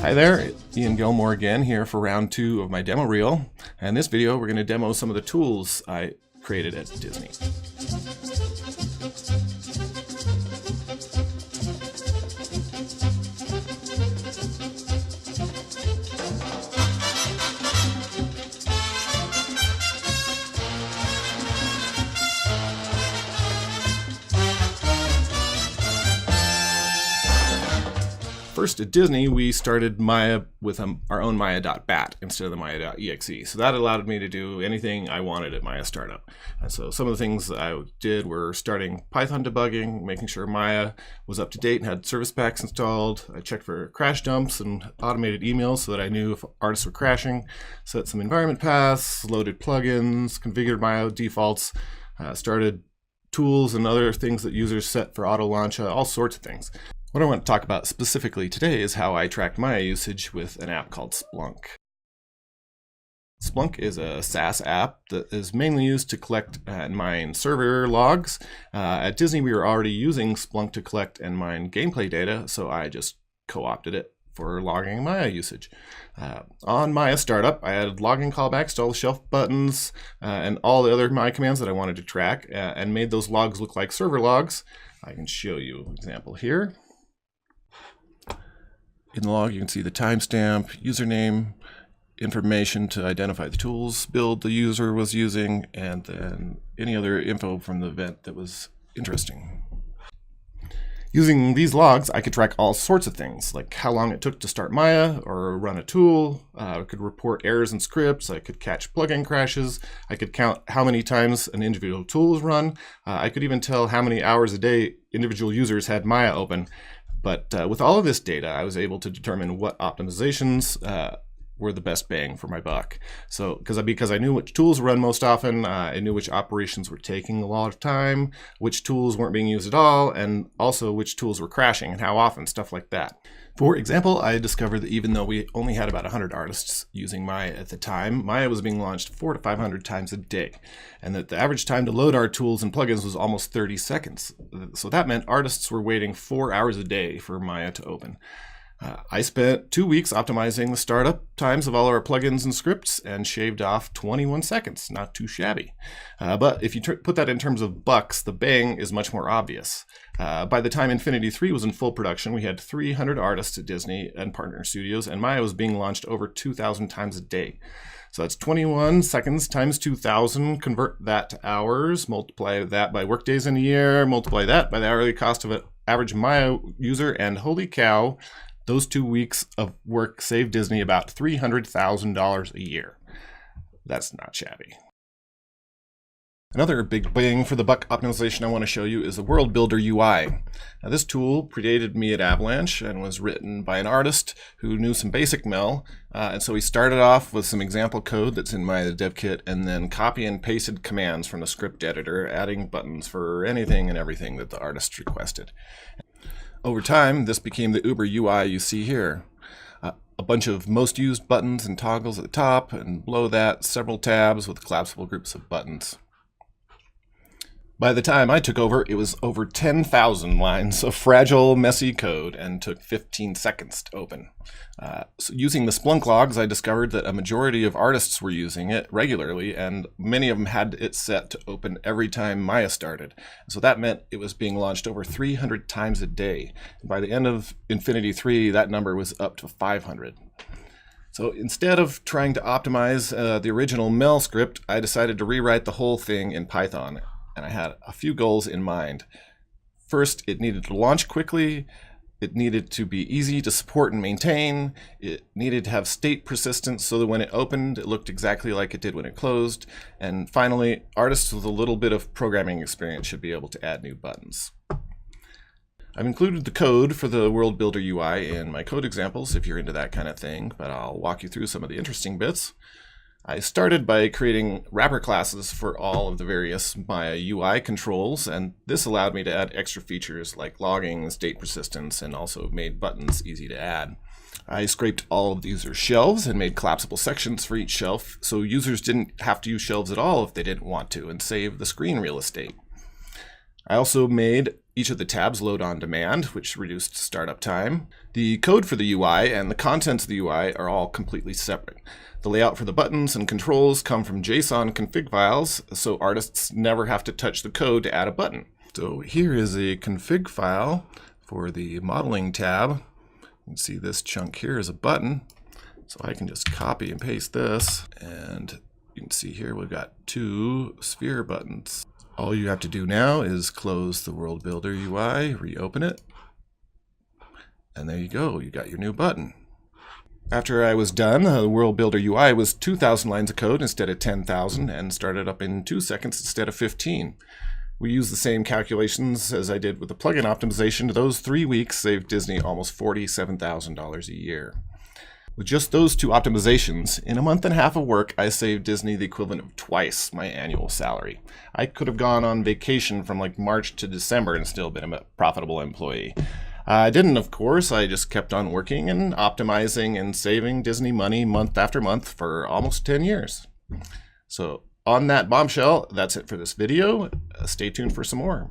Hi there, Ian Gilmore again here for round 2 of my demo reel. And in this video we're going to demo some of the tools I created at Disney. First at Disney, we started Maya with our own Maya.bat instead of the Maya.exe. So that allowed me to do anything I wanted at Maya Startup. And so some of the things that I did were starting Python debugging, making sure Maya was up to date and had service packs installed. I checked for crash dumps and automated emails so that I knew if artists were crashing, set some environment paths, loaded plugins, configured Maya defaults, started tools and other things that users set for auto launch, all sorts of things. What I want to talk about specifically today is how I track Maya usage with an app called Splunk. Splunk is a SaaS app that is mainly used to collect and mine server logs. At Disney, we were already using Splunk to collect and mine gameplay data, so I just co-opted it for logging Maya usage. On Maya Startup, I added logging callbacks to all the shelf buttons and all the other Maya commands that I wanted to track and made those logs look like server logs. I can show you an example here. In the log, you can see the timestamp, username, information to identify the tools build the user was using, and then any other info from the event that was interesting. Using these logs, I could track all sorts of things, like how long it took to start Maya or run a tool. I could report errors in scripts. I could catch plugin crashes. I could count how many times an individual tool was run. I could even tell how many hours a day individual users had Maya open. But with all of this data, I was able to determine what optimizations were the best bang for my buck. So because I knew which tools run most often, I knew which operations were taking a lot of time, which tools weren't being used at all, and also which tools were crashing and how often, stuff like that. For example, I discovered that even though we only had about 100 artists using Maya at the time, Maya was being launched 400 to 500 times a day, and that the average time to load our tools and plugins was almost 30 seconds. So that meant artists were waiting 4 hours a day for Maya to open. I spent 2 weeks optimizing the startup times of all our plugins and scripts and shaved off 21 seconds. Not too shabby. But if you put that in terms of bucks, the bang is much more obvious. By the time Infinity 3 was in full production, we had 300 artists at Disney and partner studios, and Maya was being launched over 2,000 times a day. So that's 21 seconds times 2,000. Convert that to hours, multiply that by workdays in a year, multiply that by the hourly cost of an average Maya user, and holy cow, those 2 weeks of work saved Disney about $300,000 a year. That's not shabby. Another big bang for the buck optimization I want to show you is the World Builder UI. Now, this tool predated me at Avalanche and was written by an artist who knew some basic Mel. And so he started off with some example code that's in my dev kit and then copy and pasted commands from the script editor, adding buttons for anything and everything that the artist requested. Over time, this became the Uber UI you see here. A bunch of most used buttons and toggles at the top, and below that, several tabs with collapsible groups of buttons. By the time I took over, it was over 10,000 lines of fragile, messy code and took 15 seconds to open. So using the Splunk logs, I discovered that a majority of artists were using it regularly, and many of them had it set to open every time Maya started. So that meant it was being launched over 300 times a day. And by the end of Infinity 3, that number was up to 500. So instead of trying to optimize the original Mel script, I decided to rewrite the whole thing in Python. And I had a few goals in mind. First, it needed to launch quickly. It needed to be easy to support and maintain. It needed to have state persistence so that when it opened, it looked exactly like it did when it closed. And finally, artists with a little bit of programming experience should be able to add new buttons. I've included the code for the World Builder UI in my code examples if you're into that kind of thing, but I'll walk you through some of the interesting bits. I started by creating wrapper classes for all of the various Maya UI controls, and this allowed me to add extra features like logging, state persistence, and also made buttons easy to add. I scraped all of the user shelves and made collapsible sections for each shelf, so users didn't have to use shelves at all if they didn't want to, and save the screen real estate. I also made Each of the tabs load on demand, which reduced startup time. The code for the UI and the contents of the UI are all completely separate. The layout for the buttons and controls come from JSON config files, so artists never have to touch the code to add a button. So here is a config file for the modeling tab. You can see this chunk here is a button. So I can just copy and paste this, and you can see here we've got 2 sphere buttons. All you have to do now is close the World Builder UI, reopen it, and there you go, you got your new button. After I was done, the World Builder UI was 2,000 lines of code instead of 10,000 and started up in 2 seconds instead of 15. We used the same calculations as I did with the plugin optimization. Those 3 weeks saved Disney almost $47,000 a year. With just those 2 optimizations, in a month and a half of work, I saved Disney the equivalent of twice my annual salary. I could have gone on vacation from like March to December and still been a profitable employee. I didn't, of course. I just kept on working and optimizing and saving Disney money month after month for almost 10 years. So on that bombshell, that's it for this video. Stay tuned for some more.